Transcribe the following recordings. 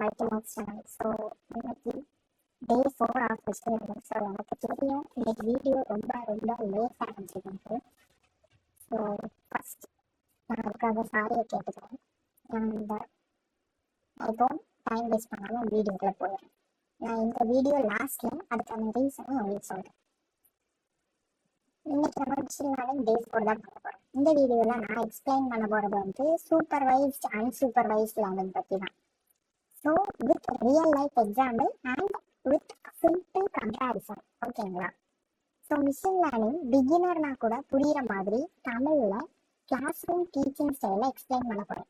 Ultimate channel. So இன்னைக்கு டே 4 of festival. So எனக்கு தெரியும் இன்னைக்கு வீடியோ ரொம்ப லேட் ஆரம்பிச்சிருக்கு. ஸோ ஃபர்ஸ்ட் நான் அதுக்காக சாரியை கேட்டுக்கிறேன். அண்ட் இப்போ டைம் வேஸ்ட் பண்ணாமல் வீடியோக்குள்ளே போயிடுறேன். நான் இந்த வீடியோ லாஸ்ட்டில் அதுக்கான ரீசனும் உங்களுக்கு சொல்கிறேன். இன்னைக்கு நம்ம மிஷின் லேர்னிங் டே 4 தான் பண்ண போகிறோம். இந்த வீடியோவில் நான் எக்ஸ்பிளைன் பண்ண போகிறது வந்து சூப்பர்வைஸ்ட் அன்சூப்பர்வைஸ்ட் லேர்னிங் பற்றி தான். So with real life example and with simple comparison. ஓகேங்களா? ஸோ மிஷின் லேர்னிங் பிகினர்னா கூட புரிகிற மாதிரி தமிழில் கிளாஸ் ரூம் டீச்சிங் ஸ்டைலில் எக்ஸ்பிளைன் பண்ண போகிறேன்.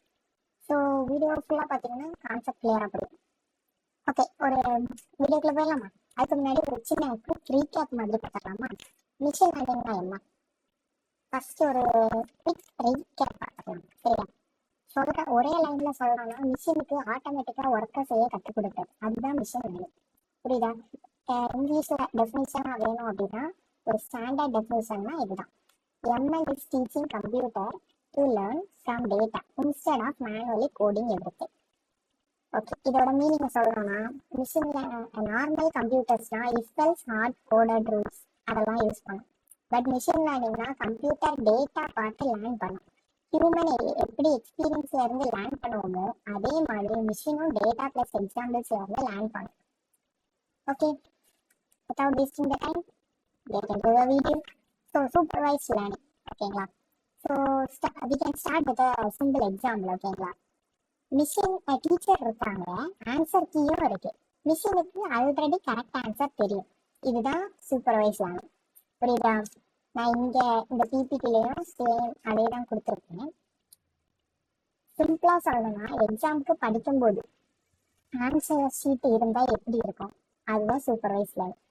ஸோ வீடியோ ஃபுல்லாக பார்த்தீங்கன்னா கான்செப்ட் கிளியராக புரியும். ஓகே, ஒரு வீடியோக்குள்ளே போயிடலாமா? அதுக்கு முன்னாடி ஒரு சின்ன குவிக் ரீகேப் மாதிரி பார்த்துக்கலாமா? மிஷின் லேர்னிங்னா என்ன? ஃபர்ஸ்ட் ஒரு குவிக் ரீகேப் பார்த்துக்கலாம். சரியா? சொல்ற ஒரே லைன்ல சொல்லணும்னா மிஷினுக்கு ஆட்டோமேட்டிக்கா ஒர்க்கை செய்ய கற்றுக் கொடுக்குறது, அதுதான் மிஷின் லேர்னிங். புரியுதா? இங்கிலீஷ்ல டெஃபினிஷனா வேணும் அப்படின்னா ஒரு ஸ்டாண்டர்ட் டெஃபினிஷன்னா இதுதான். ML is teaching computer to learn from data instead of manually coding everything. Okay, இதோட மீனிங் சொல்லணும்னா மிஷின்ல நார்மல் கம்ப்யூட்டர்ஸ்னா இஃபெல்ஸ் ஹார்ட் கோடட் ரூல்ஸ் அதெல்லாம் யூஸ் பண்ணும். பட் மிஷின் லேர்னிங்னா கம்ப்யூட்டர் டேட்டா பார்த்து லேர்ன் பண்ணும். ஹியூமன் எப்படி எக்ஸ்பீரியன்ஸ்ல இருந்து லேர்ன் பண்ணுவோமோ அதே மாதிரி மிஷினும் டேட்டா பிளஸ் எக்ஸாம்பிள்ஸ்ல இருந்து லேர்ன் பண்ணும். Okay, without wasting the time, get into the video. So supervised learning. ஓகேங்களா? So we can start with a simple example. ஓகேங்களா? மிஷின் டீச்சர் இருக்காங்க, ஆன்சர் கீயும் இருக்கு. மிஷினுக்கு ஆல்ரெடி கரெக்ட் ஆன்சர் தெரியும். இதுதான் சூப்பர்வைஸ் லேர்னிங். புரியுதா? நான் இங்க இந்த பிபிடிலையும் சேம் அதே தான் கொடுத்துருக்கேன். சிம்பிளா சொல்லணும்னா எக்ஸாமுக்கு படிக்கும்போது ஆன்சர் ஷீட் இருந்தா எப்படி இருக்கும், அதுதான் சூப்பர்வைஸ் லேர்னிங்.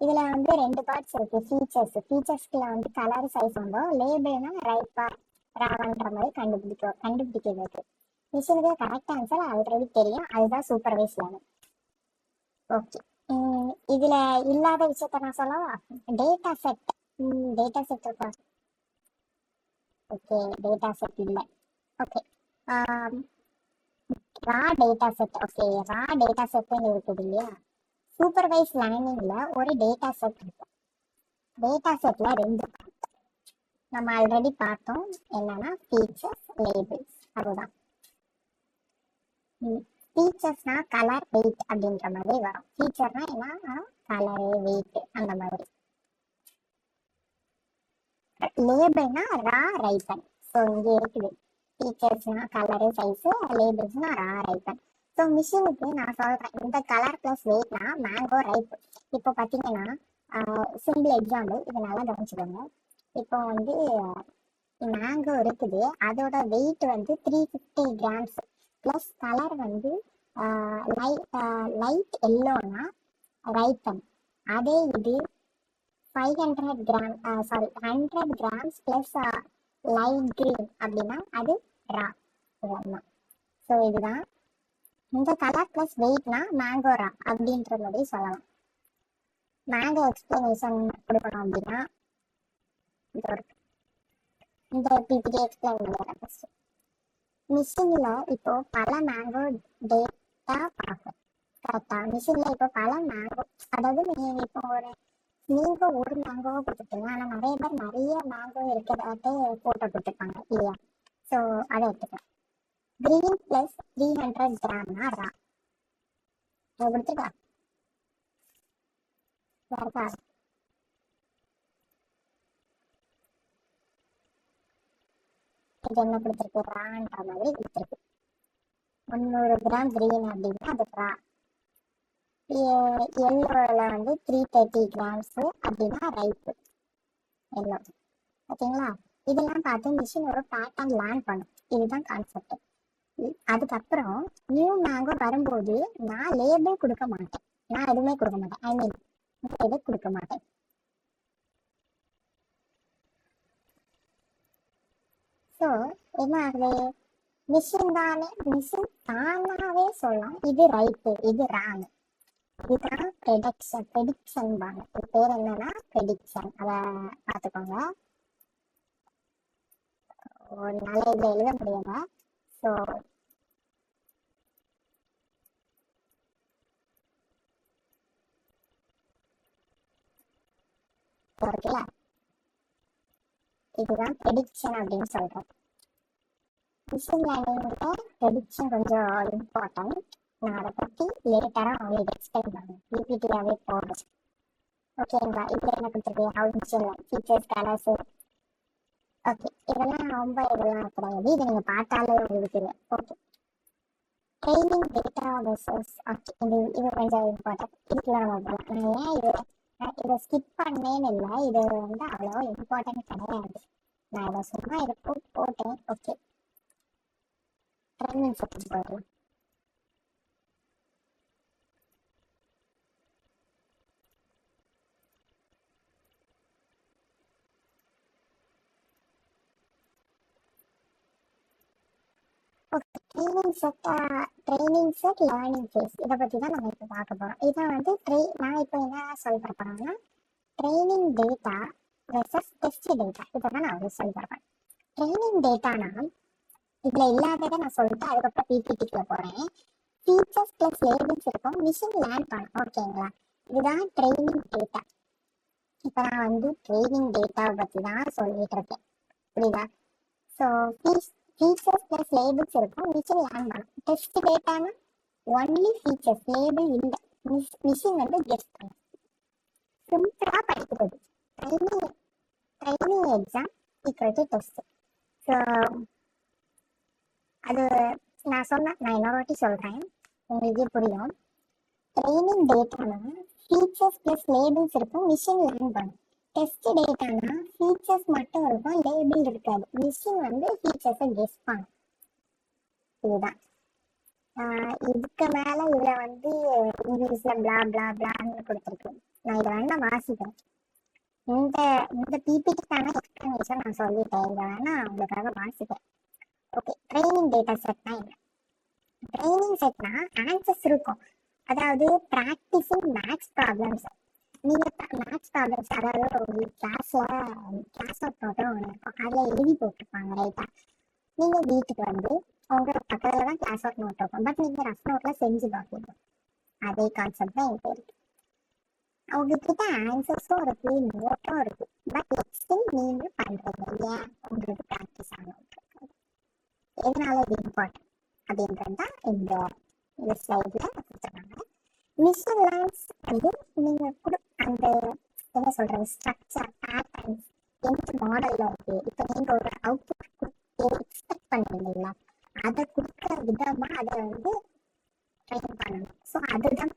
இதுல வந்து 2 பார்ட்ஸ் இருக்கு. ஃபீச்சர்ஸ்க்குள்ள வந்து கலர் சைஸ் வந்து லேபிள்னா ரைப்பா ராவன்ற மாதிரி கண்டுபிடிக்கிறது. மிஷினுக்கு கரெக்ட் ஆன்சர் ஆல்ரெடி தெரியும், அதுதான் சூப்பர்வைஸ் லேர்னிங். ஓகே, இதுல இல்லாத விஷயத்த நான் சொல்லவா? டேட்டா செட் இருக்கா? ஓகே, டேட்டா செட் இல்லை. Okay, raw data set. Okay, raw data செட்னு இருக்குது இல்லையா? சூப்பர்வைஸ் லேர்னிங்ல ஒரு டேட்டா செட் இருக்கு. டேட்டா செட்ல 2 நம்ம ஆல்ரெடி பார்த்தோம். என்னன்னா ஃபீச்சர்ஸ், லேபிள்ஸ். அதுதான் ஃபீச்சர்ஸ்னா கலர், வெயிட் அப்படின்ற மாதிரி வரும். ஃபீச்சர்னா என்ன? கலரு, வெயிட் அந்த மாதிரி. லேபிள்னா ரா ரைப்பன். ஸோ இங்கே இருக்குது ஃபீச்சர்ஸ்னா கலரு, சைஸு, லேபிள்ஸ்னா ரா ரைப்பன். ஸோ மிஷினுக்கு நான் சொல்கிறேன், இந்த கலர் ப்ளஸ் வெயிட்னா மேங்கோ ரைப். இப்போ பார்த்தீங்கன்னா சிம்பிள் எக்ஸாம்பிள், இது நல்லா கவனிச்சுக்கோங்க. இப்போ வந்து மேங்கோ இருக்குது, அதோட வெயிட் வந்து 350 கிராம்ஸ் ப்ளஸ் கலர் வந்து லைட் எல்லோனா ரைப்பன். அதே இது 100 கிராம்ஸ் ப்ளஸ் லைட் கிரீன் அப்படின்னா அது ரா. இதெல்லாம் ஸோ இதுதான் இந்த கலர் ப்ளஸ் வெயிட்னா மேங்கோ ரா அப்படின்ற மாதிரி சொல்லலாம். மேங்கோ எக்ஸ்பிளனேஷன் கொடுக்கணும் அப்படின்னா இந்த பிபிடி எக்ஸ்பிளைன் பண்ணுறேன். ஃபர்ஸ்ட் மிஷினில் இப்போ பல மேங்கோ டேட்டா பார்க்கும். கரெக்டா? மிஷினில் இப்போ பல மேங்கோ, அதாவது நீங்கள் இப்போ ஒரு மேங்கோவை கொடுத்துருக்கீங்க, ஆனால் நிறைய பேர் நிறைய மேங்கோ இருக்கிறதாட்டு ஃபோட்டோ கொடுத்துருப்பாங்க இல்லையா? ஸோ அதை எடுத்துக்கலாம். கிரீன் ப்ளஸ் 300 கிராம்னா ரா. அதை கொடுத்துருக்கா யாருக்கா? இது என்ன கொடுத்துருக்கு? ரான்ற மாதிரி கொடுத்துருக்கு. 300 கிராம் கிரீன் அப்படின்னா அது ரா. எல்லோவில் வந்து 330 கிராம்ஸ் அப்படின்னா ரைப்பு எல்லோ. ஓகேங்களா? இதெல்லாம் பார்த்து மிஷின் ஒரு பேட்டர்ன் லேர்ன் பண்ணும். இதுதான் கான்செப்ட். அதுக்கப்புறம் நியூ மேங்கோ வரும்போது நான் லேபிள் கொடுக்க மாட்டேன், நான் எதுவுமே கொடுக்க மாட்டேன். எதுவும் கொடுக்க மாட்டேன். ஸோ என்ன ஆகுது? மிஷின் தானாவே சொல்லலாம் இது ரைட்டு, இது ராங். இதுதான் ப்ரெடிக்ஷன் பாங்க. இது பேர் என்னன்னா ப்ரெடிக்ஷன். அதை பார்த்துக்கோங்க. ஒரு நாள் இதில் எழுத முடியல. ஸோ இருக்குல்ல, இதுதான் ப்ரெடிக்ஷன் அப்படின்னு சொல்றோம். மிஷின் லேர்னிங்ல ப்ரெடிக்ஷன் கொஞ்சம் இம்பார்ட்டன்ட். நான் அதை பற்றி லேட்டராக உங்களுக்கு எக்ஸ்பிளைன் பண்ணுவேன், பிபிடியாகவே போடுறேன். ஓகேங்களா? இதில் என்ன கொடுத்துருக்கு, how machine learn features, colours. Okay, இதெல்லாம் ரொம்ப இதெல்லாம் கிடையாது, இதை நீங்கள் பார்த்தாலே உங்களுக்கு தெரியும். Okay, training data versus. Okay, இது கொஞ்சம் இம்பார்ட்டன்ட். இதுக்குள்ள நம்ம போகலாம். நான் ஏன் இதை ஸ்கிப் பண்ணேன்னு இல்லை, இது வந்து அவ்வளோ இம்பார்ட்டன்ட் கிடையாது. நான் இதை சும்மா இதை போட்டேன். ஓகே, ட்ரைனிங் செட்டிங் போயிடலாம். Okay, training set learning phase, இதை பற்றி தான் நம்ம இப்போ பார்க்க போகிறோம். இதை வந்து நான் இப்போ என்ன சொல்ல போகிறேன்னா, training data versus test data, இதை தான் நான் வந்து சொல்ல போகிறேன். ட்ரைனிங் டேட்டானா இதில் இல்லாததை நான் சொல்லிட்டு அதுக்கப்புறம் பிபிடிக்குள்ள போகிறேன். ஃபீச்சர்ஸ் ப்ளஸ் லேபிள்ஸ் இருக்கும், மிஷின் லேர்ன் பண்ணும். ஓகேங்களா? இதுதான் ட்ரைனிங் டேட்டா. இப்போ நான் வந்து ட்ரைனிங் டேட்டாவை பற்றி தான் சொல்லிட்டு இருக்கேன், புரியுதா? ஸோ ஃபீச்சர்ஸ் ப்ளஸ் லேபிள்ஸ் இருக்கும், மிஷின் லேர்ன் பண்ணும். டெஸ்ட் டேட்டானா ஒன்லி ஃபீச்சர்ஸ், லேபிள் இல்லை. மிஷின் வந்து கெஸ் பண்ணும். சிம்பிளாக படிக்கிறது. Training exam equal to test. So அது நான் இன்னொரு வாட்டி சொல்கிறேன், உங்களுக்கு புரியும். ட்ரைனிங் டேட்டானா ஃபீச்சர்ஸ் ப்ளஸ் லேபிள்ஸ் இருக்கும், மிஷின் லேர்ன் பண்ணும். டெஸ்ட் டேட்டானா ஃபீச்சர்ஸ் மட்டும் இருக்கும், லேபிள் இருக்காது. மிஷின் வந்து ஃபீச்சர்ஸை கெஸ் பண்ணும். இதுதான். இதுக்கு மேலே இதில் வந்து இங்கிலீஷில் பிளா பிளா பிளான்னு கொடுத்துருக்கு. நான் இதை வேணா வாசிக்கிறேன். இந்த பிபிடிக்கான எக்ஸ்பிளனேஷன் நான் சொல்லிட்டேன், இதை வேணா உங்களுக்காக வாசிக்கிறேன். ஓகே, ட்ரைனிங் டேட்டா செட்னா என்ன? ட்ரைனிங் செட்னா ஆன்சர்ஸ் இருக்கும், அதாவது ப்ராக்டிஸிங் மேக்ஸ் ப்ராப்ளம்ஸ். நீங்கள் மேக்ஸ் ப்ராப்ளம்ஸ், அதாவது ஒரு கிளாஸ் அவுட் நோட்டும் ஒன்று இருக்கும், அதில் எழுதி போட்டிருப்பாங்க. ரைட்டாக நீங்கள் வீட்டுக்கு வந்து உங்கள் பக்கத்தில் தான் கிளாஸ் அவுட் நோட் இருக்கும், பட் நீங்கள் ரஃப் நோட்டில் செஞ்சு பார்ப்பீங்க. அதே கான்செப்ட் தான் இப்போ இருக்கு. உங்ககிட்ட ஆன்சர்ஸும் இருக்கு, நோட்டும் இருக்கு, பட் எக்ஸ்டில் நீங்கள் பண்ணுறீங்க. ஏன்? உங்களுக்கு ப்ராக்டிஸ் ஆகும். எதனால இது இம்பார்ட்டன்ட் அப்படின்றது தான் இந்த ஸ்லைடில் கொடுத்துருக்காங்க. மிஷின் லேர்ன்ஸ் வந்து நீங்கள் அந்த என்ன சொல்கிறது, ஸ்ட்ரக்சர், பேட்டர்ன்ஸ் எந்த மாடலில் இருக்குது. இப்போ நீங்கள் ஒரு அவுட்புட் எக்ஸ்பெக்ட் பண்ணுறீங்களா, அதை கொடுக்குற விதமாக அதை வந்து ட்ரெயின் பண்ணணும். ஸோ அதுதான்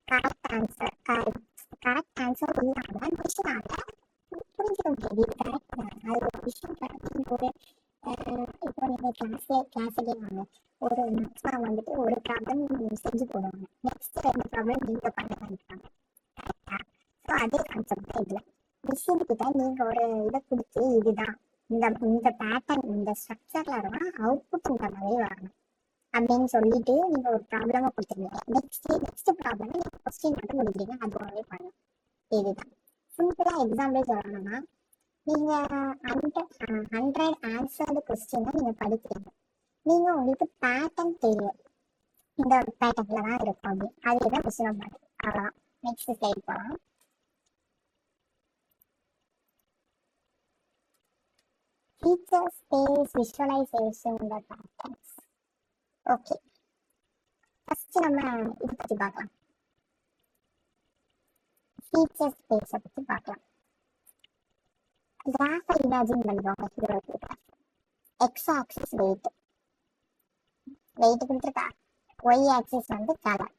பேட்டர்ன்ஸ். கரெக்ட் ஆன்சர் இல்லாமல் மிஷினால் புரிஞ்சுக்க முடியாது, இது கரெக்ட் தான். அது ஒரு விஷயம் ஒரு இப்போ நீங்கள் கிளாஸுக்கே வாங்க, ஒரு மேக்ஸிமம் வந்துட்டு ஒரு ப்ராப்ளம் செஞ்சு போடுவாங்க, நெக்ஸ்ட் 2 ப்ராப்ளம் நீங்கள் பண்ண பண்ணிப்பாங்க. கரெக்டாக? ஸோ அதே கான்செப்ட் தான் இதில். மிஷின்கிட்ட நீங்கள் ஒரு இதை கொடுத்து இதுதான் இந்த பேட்டர்ன், இந்த ஸ்ட்ரக்சரில் தான் அவுட்புட் இந்த மாதிரி வரணும் அப்படின்னு சொல்லிட்டு நீங்கள் ஒரு ப்ராப்ளமாக கொடுத்துருவீங்க. நெக்ஸ்ட் ப்ராப்ளம் நீங்கள் கொஸ்டின் மட்டும் கொடுக்குறீங்க, அது ஒன்றே பண்ணணும். இதுதான் சிம்பிளாக. எக்ஸாம்பிள் சொல்லணும்னா, நீங்கள் 100 ஆன்சர்டு கொஸ்டினை நீங்கள் படிக்கிறீங்க, நீங்கள் உங்களுக்கு பேட்டர்ன் தெரியும், இந்த பேட்டர்னில் தான் இருக்கும் அப்படி, அதுதான் கொஸ்டின் பண்ணுறது. அவ்வளோதான். நெக்ஸ்ட் ஸ்லைட் போகலாம். ஃபீச்சர் ஸ்பேஸ் விஷுவலைசேஷன் இந்த பேட்டர்ன்ஸ். ஓகே, ஃபர்ஸ்ட் நம்ம இதை பற்றி பார்க்கலாம். ஃபீச்சர் ஸ்பேஸை பற்றி பார்க்கலாம். கிராஃபை இமேஜின் பண்ணுவாங்க. எக்ஸ் ஆக்சிஸ் வெயிட் கொடுத்துருக்கா, ஒய் ஆக்சிஸ் வந்து கலர்.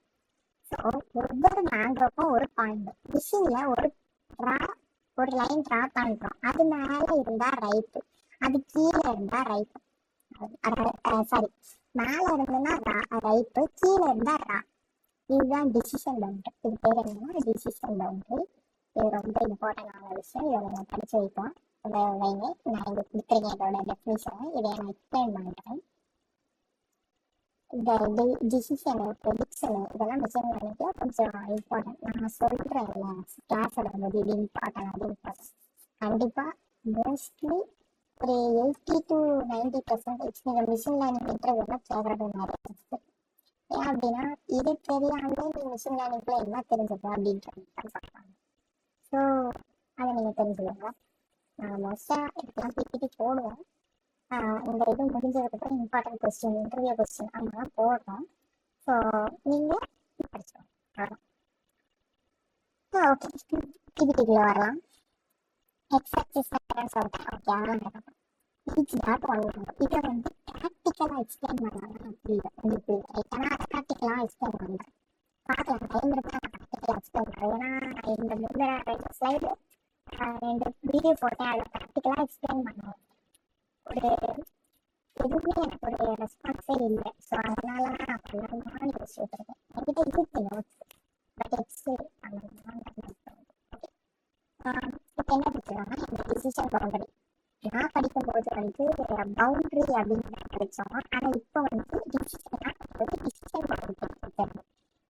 ஸோ ஒவ்வொரு பேண்ட்ரோக்கும் ஒரு பாயிண்ட். மிஷினில் ஒரு லைன் ட்ரா பண்ணுறோம், அது மேலே இருந்தால் ரைட்டு, அது கீழே இருந்தால் ரைட்டு. சாரி, மேலே இருந்ததுன்னா ரைட்டு, கீழே இருந்தால் ரா. இதுதான் டிசிஷன் பவுண்டரி. இது பேர் என்னன்னா டிசிஷன் பவுண்டரி. இது ரொம்ப இம்பார்ட்டண்டான விஷயம், இதை நம்ம படிச்சு வைப்போம். வைங்க, நான் இங்கே கொடுத்துருக்கேன் இதோட டெஃபினிஷனை, இதை நான் எக்ஸ்பிளைன் பண்ணுறேன். இந்த டிசிஷனு, ப்ரெடிக்ஷனு, இதெல்லாம் மிஷின் லேர்னிங்ல கொஞ்சம் இம்பார்ட்டன்ட். நான் சொல்கிறேன் கிளாஸோட வந்து இது இம்பார்ட்டன்ட், அது இம்பார்ட்டன்ட். கண்டிப்பாக மோஸ்ட்லி ஒரு 80 to 90% நீங்கள் மிஷின் லேர்னிங் இன்டர்வியூலாம் கேட்குறது நிறைய இருக்குது. ஏன் அப்படின்னா, இது தெரியாமலே நீ மிஷின் லேர்னிங்ல என்ன தெரிஞ்சது அப்படின்றது தான் சொல்கிறாங்க. நீங்கள் தெரிஞ்சுக்கோங்க. மோஸ்ட்டாக இதுக்கெல்லாம் பிபிடி போடுவோம். இந்த இது முடிஞ்சதுக்கப்புறம் இம்பார்ட்டன்ட் கொஸ்டின், இன்டர்வியூ கொஸ்டின் அதெல்லாம் போடுறோம். ஸோ நீங்கள் படிச்சுக்கோங்க. ஓகே, பிபிடிக்குள்ளே வரலாம். எக்ஸாக்ட் சொல்லிட்டேன். ஓகே, அதெல்லாம் each dot one இதை வந்து ப்ராக்டிக்கலாக எக்ஸ்பிளைன் பண்ணலாம். உங்களுக்கு ஏன்னா அதை ப்ராக்டிக்கலாக எக்ஸ்பிளைன் பண்ணுறேன். பார்க்கலாம், டைம் இருந்தால் நான் ப்ராக்டிக்கலாக எக்ஸ்பிளைன் பண்ணுறேன். ஏன்னா இந்த ரெண்டு ஸ்லைடு 2 வீடியோ போட்டேன், அதை ப்ராக்டிக்கலாக எக்ஸ்பிளைன் பண்ணுவேன். ஒரு எதுவுமே எனக்கு ஒரு ரெஸ்பான்ஸே இல்லை. ஸோ அதனால தான் நான் பண்ணணும்னு யோசிச்சுட்டு இருக்கேன். என்கிட்ட இருக்கு நோட்ஸ், பட் எக்ஸ்பிளைன் பண்ணணும்னு இப்போ என்ன படிச்சிருக்காங்க, இந்த டிசிஷன் பவுண்டரி. நான் படிக்கும்போது வந்து பவுண்டரி அப்படின்னு படித்தோம். ஆனால் இப்போ வந்து டிசிஷன் பவுண்டரி படிச்சிருந்தேன்.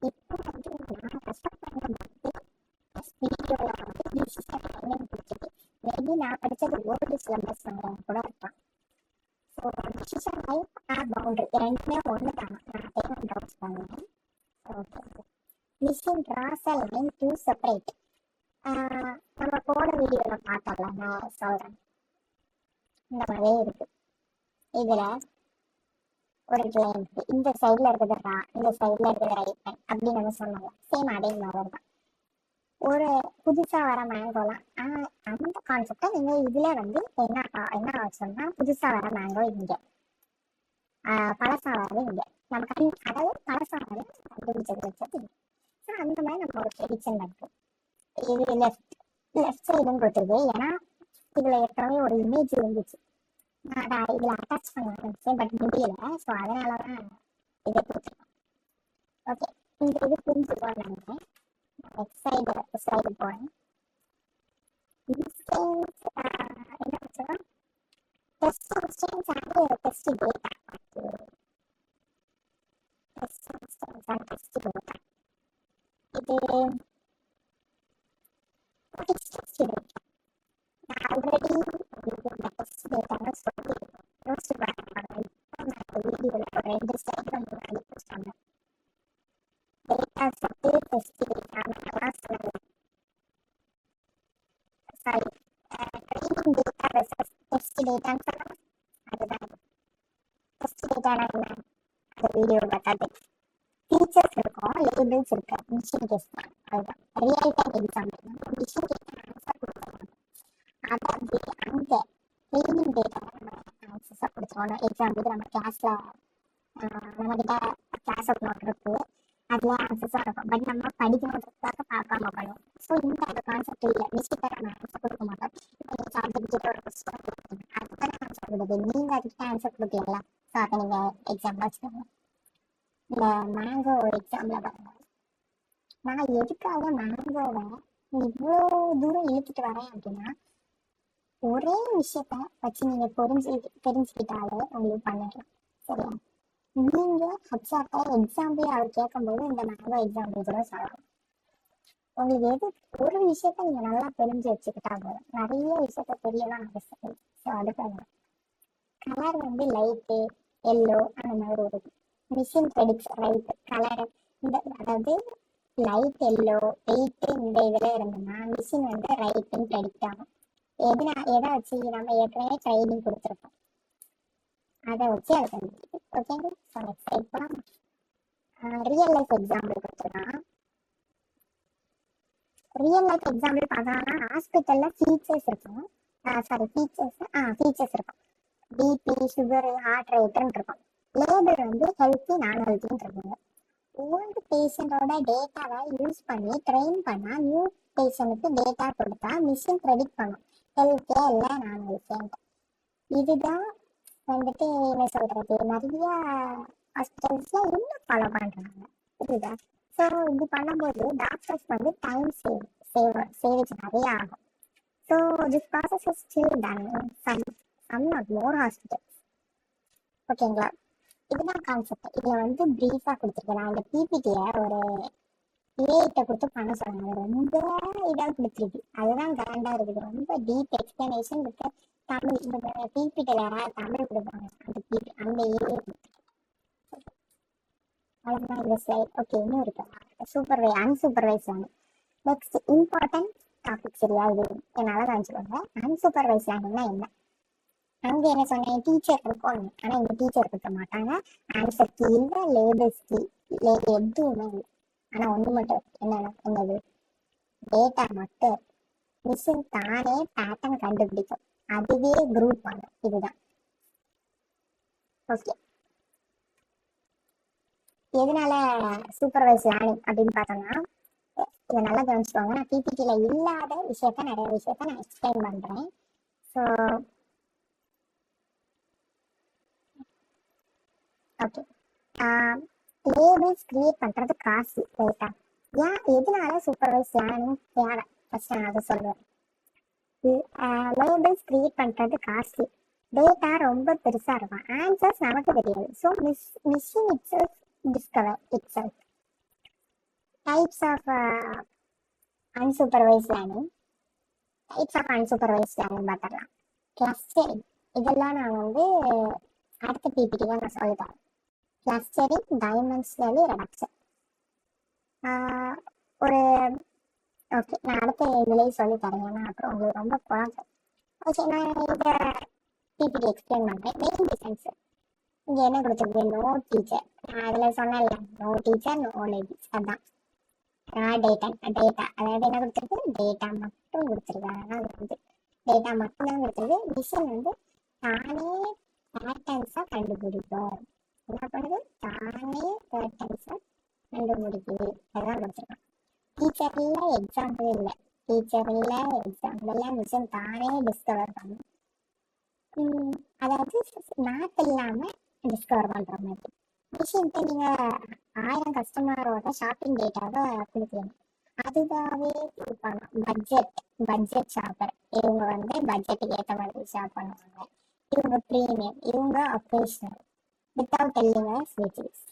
இப்போ வந்து நான் கஷ்டப்படுறது வீடியோவில் வந்து டிசிஷன் என்னன்னு படிச்சுட்டு மேபி நான் படித்தது ஓல்டு சிலபஸ் கூட இருப்பான். ஸோ டிசிஷன் லைஃப் பவுண்டரி ரெண்டுமே ஒன்று தான். நான் தேவை டவுட்ஸ் பண்ணுவேன். Okay, machine cross a line to separate. நம்ம போன வீடியோவில் பார்த்தோம்ல, நான் சொல்கிறேன். இந்த மாதிரியே இருக்கு. இதுல ஒரு லைன் இருக்கு, இந்த சைட்ல இருக்குது இந்த சைட்ல இருக்குது ரைட் ஹேண்ட் அப்படின்னு நம்ம சொன்னாங்க. சேம் அதே மாதிரி தான் ஒரு புதுசா வர மேங்கோலாம். அந்த கான்செப்டை நீங்க இதுல வந்து என்ன வச்சோம்னா, புதுசா வர மேங்கோ இங்க, பழசா வர்றது இங்க, நம்ம அதாவது பழசா வர்றது கண்டுபிடிச்சது வச்சது. ஸோ அந்த மாதிரி நம்ம ஒரு ப்ரெடிக்ஷன் பண்ணுறோம். இது லெஃப்ட் சைடுன்னு கொடுத்துருக்கு. ஏன்னா இதுல ஏற்கனவே ஒரு இமேஜ் இருந்துச்சு, நான் இதில் அட்டாச் பண்ண ஆரம்பிச்சேன், பட் முடியல. ஸோ அதனால தான் இதை கொடுத்துருக்கோம். ஓகே, இந்த இது புரிஞ்சுக்கோன்னு நினைக்கிறேன். நெக்ஸ்ட் ஸ்லைடு போகிறேன். என்ன வச்சுருக்கோம், test questions and test data. Test questions and test data இது டெஸ்ட் டேட்டா. நான் ஆல்ரெடி உங்களுக்கு இந்த டெஸ்ட் டேட்டான்னு சொல்லி யோசிச்சு பார்க்கணும். வீடியோவில் ஒரு 2 ஸ்லைடு வந்து அனுப்பி சொன்னேன். டேட்டா செட்டு டெஸ்ட் டேட்டான்னு சொல்லலை, sorry, training data versus test டேட்டான்னு சொல்லலாம். அதுதான் டெஸ்ட் டேட்டானா என்ன, அந்த வீடியோவில் பார்த்தாது. ஃபீச்சர்ஸ் இருக்கும், லேபிள்ஸ் இருக்கு, மிஷின் டெஸ்ட் தான். அதுதான் real time example. Machine data answer கொடுத்துருவாங்க. அதாவது அங்கே ட்ரைனிங் டேட்டா நம்ம ஆன்சர்ஸாக கொடுத்துருவோம். எக்ஸாம்பிளுக்கு நம்ம கிளாஸில் நம்மகிட்ட கிளாஸ் ஆஃப் நோட் இருக்கு, அதில் ஆன்சர்ஸாக இருக்கும். பட் நம்ம படிக்கணுன்றதுக்காக பார்க்காம பண்ணுவோம். ஸோ இந்த கான்செப்ட் இல்லை, மிஸ்டேக்காக நம்ம ஆன்சர் கொடுக்க மாட்டோம். இப்போ நீங்கள் சார்ஜிபிக்கிட்ட ஒரு கொஸ்டின் கொடுத்துருங்க, அதுதான் ஆன்சர் கொடுக்குது. நீங்கள் அதுக்கிட்ட ஆன்சர் கொடுக்கல. ஸோ அதை நீங்கள் எக்ஸாம்பிளாக வச்சுக்கோங்க. இந்த மேங்கோ எக்ஸாம்பிளாக பாருங்க. நான் எதுக்காக மேங்கோவை இவ்வளோ தூரம் இழுத்துட்டு வரேன் அப்படின்னா, ஒரே விஷயத்த வச்சு நீங்க தெரிஞ்சுக்கிட்டாலே உங்களுக்கு பண்ணிடலாம். சரியா, நீங்க ஹெச்ஆர்ட்ட எக்ஸாம்பிள் அவர் கேட்கும்போது இந்த மேங்கோ எக்ஸாம்பிள் கூட சொல்லலாம். உங்களுக்கு எது ஒரு விஷயத்த நீங்க நல்லா தெரிஞ்சு வச்சுக்கிட்டா போதும், நிறைய விஷயத்த தெரியலாம் அவசியம். ஸோ அதுக்காக கலர் வந்து லைட்டு எல்லோ அந்த மாதிரி இருக்கு. மிஷின் ப்ரெடிக்ஸ் ரைட் கலர், இந்த அதாவது லைட் எல்லோ வெயிட் இந்த இதுல இருந்ததுன்னா மிஷின் வந்து ரைட்டுன்னு ப்ரெடிக்ட் ஆகும். எதை வச்சு நம்ம ஏற்கனவே ட்ரைனிங் கொடுத்துருக்கோம், அதை வச்சு அதை கண்டுபிடிக்கும். ஓகேங்க, ஸோ நெக்ஸ்ட் டைப் போகலாம். ரியல் லைஃப் எக்ஸாம்பிள் கொடுத்துருக்கான். ரியல் லைஃப் எக்ஸாம்பிள் பார்த்தோம்னா ஹாஸ்பிட்டலில் ஃபீச்சர்ஸ் இருக்கும். ஃபீச்சர்ஸ் இருக்கும். பிபி, சுகர், ஹார்ட் ரேட்டுன்னு இருக்கும். லேபிள் வந்து ஹெல்த்தி நான் ஹெல்த்தின்னு இருக்குங்க. ஓல்டு பேஷண்டோட டேட்டாவை யூஸ் பண்ணி ட்ரெயின் பண்ணால் நியூ பேஷண்ட்டுக்கு டேட்டா கொடுத்தா மிஷின் ப்ரெடிக்ட் பண்ணும் ஹெல்த்தியா இல்லை நான் ஹெல்த்தியான்ட்டு. இதுதான் வந்துட்டு என்ன சொல்றது, நிறைய ஹாஸ்பிட்டல்ஸ்ல இன்னும் ஃபாலோ பண்றாங்க. புரியுதா? ஸோ இது பண்ணும்போது டாக்டர்ஸ் வந்து டைம் சேவேஜ் நிறைய ஆகும். So this process is still done in some not more hospitals. ஓகேங்களா, இதுதான் கான்செப்ட். இதுல வந்து பிரீஃபா கொடுத்துருக்கேன். நான் இந்த பிபிடியை ஒரு ஏஐட்ட கொடுத்து பண்ண சொன்னாங்க. ரொம்ப இதாக கொடுத்துருக்கு, அதுதான் கிராண்டா இருக்குது. ரொம்ப டீப் எக்ஸ்பிளனேஷன் வித் தமிழ். இந்த பிபிடியில் யாராவது தமிழ் கொடுப்பாங்க, அந்த ஏஐ அவ்வளோதான் இந்த ஸ்லைட். ஓகே, இன்னும் இருக்கு அன்சூப்பர்வைஸ் ஆகும். நெக்ஸ்ட் இம்பார்ட்டன்ட் டாபிக் சரியா இது என்னால கவனிச்சுக்கோங்க. அன்சூப்பர்வைஸ் லேர்னிங்னா என்ன? அங்க என்ன சொன்னேன், டீச்சர் இருக்கும். ஆனா இங்க டீச்சர் இருக்க மாட்டாங்க. ஆன்சர் கீ இல்ல, லேபிள்ஸ் கீ எதுவுமே இல்லை. ஆனா ஒண்ணு மட்டும் என்னது டேட்டா மட்டும். மிஷின் தானே பேட்டர்ன் கண்டுபிடிக்கும். அதுவே குரூப் பண்ணும். இதுதான். ஓகே, எதனால சூப்பர்வைஸ் லேர்னிங் அப்படின்னு பார்த்தோம்னா, இதை நல்லா கவனிச்சுக்கோங்க. நான் பிபிடியில இல்லாத விஷயத்த நிறைய விஷயத்த நான் எக்ஸ்பிளைன் பண்றேன். ஸோ ஓகே, லேபிள்ஸ் கிரியேட் பண்றது காசு ரைட்டா? ஏன் எதனால சூப்பர்வைஸ் லேர்னிங் தேவை? ஃபர்ஸ்ட் நான் அதை சொல்லுவேன். லேபிள்ஸ் கிரியேட் பண்றது காசு. டேட்டா ரொம்ப பெருசா இருக்கும், ஆன்சர்ஸ் நமக்கு தெரியாது. So machine itself discover itself. Types of unsupervise learning. Types of unsupervise learning பார்த்துடலாம். கிளஸ்டரிங், இதெல்லாம் நான் அடுத்த பிபிடி தான் நான் சொல்லித்தரேன். Clustering, dimensionality reduction. ஒரு ஓகே, நான் அடுத்த இதுலேயே சொல்லி தரேன், ஏன்னா அப்புறம் உங்களுக்கு ரொம்ப குழப்பம். ஓகே, நான் இதை பிபிடி எக்ஸ்பிளைன் பண்ணுறேன். மெயின் டிஃபரன்ஸ் இங்கே என்ன கொடுத்துருக்கு, நோ டீச்சர். நான் அதில் சொன்னேன்ல, நோ டீச்சர் நோ லேபிள்ஸ். அதுதான் டேட்டா. அதாவது என்ன கொடுத்துருக்கு, டேட்டா மட்டும் கொடுத்துருக்காங்க. அது டேட்டா மட்டும் தான் கொடுத்துருக்கு. மிஷின் தானே பேட்டர்ன்ஸாக கண்டுபிடிக்கும். என்ன பண்ணுது, தானே பேட்டர்ன்ஸாக கண்டுபிடிக்குது. அதுதான் கொடுத்துருக்காங்க. டீச்சர் இல்லை, எக்ஸாம்பிள் இல்லை. டீச்சர் இல்லை, எக்ஸாம்பிள் இல்லை. மிஷின் தானே டிஸ்கவர் பண்ணும். அதாவது மேப் இல்லாமல் டிஸ்கவர் பண்ணுற மாதிரி. மிஷின்ட்டு நீங்கள் 1000 கஸ்டமரோட ஷாப்பிங் டேட்டாவை கொடுக்கணும். அதுவாகவே பண்ணும். Budget shopper. இவங்க பட்ஜெட்டுக்கு ஏற்ற மாதிரி ஷாப் பண்ணுவாங்க. இவங்க ப்ரீமியம், இவங்க vocational. Without telling as which is.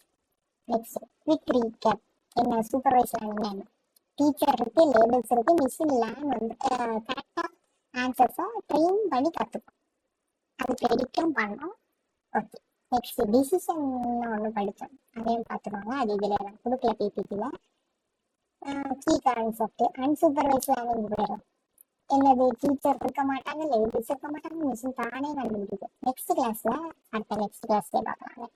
Next, quick recap. என்ன சூப்பர்வைஸ் லேர்னிங் என்ன? டீச்சர் இருக்கு, லேபிள்ஸ் இருக்கு, மிஷின் லேர்ன் கரெக்டாக ஆன்சர்ஸை ட்ரெயின் பண்ணி கற்றுக்கும். அது ப்ரெடிக்டும் பண்ணோம். ஓகே, நெக்ஸ்ட் டிசிஷன் ஒன்று படித்தோம், அதையும் பார்த்துக்கோங்க. அது இதில் நான் கொடுக்கல பிபிடியில். கீ கான்செப்ட் அன்சூப்பர்வைஸ் லேர்னிங் போயிடும். என்னது, டீச்சர் இருக்க மாட்டாங்க, லேபிள்ஸ் இருக்க மாட்டாங்க, மிஷின் தானே கண்டுபிடிக்கும். நெக்ஸ்ட் கிளாஸ்ல பார்க்கலாம்.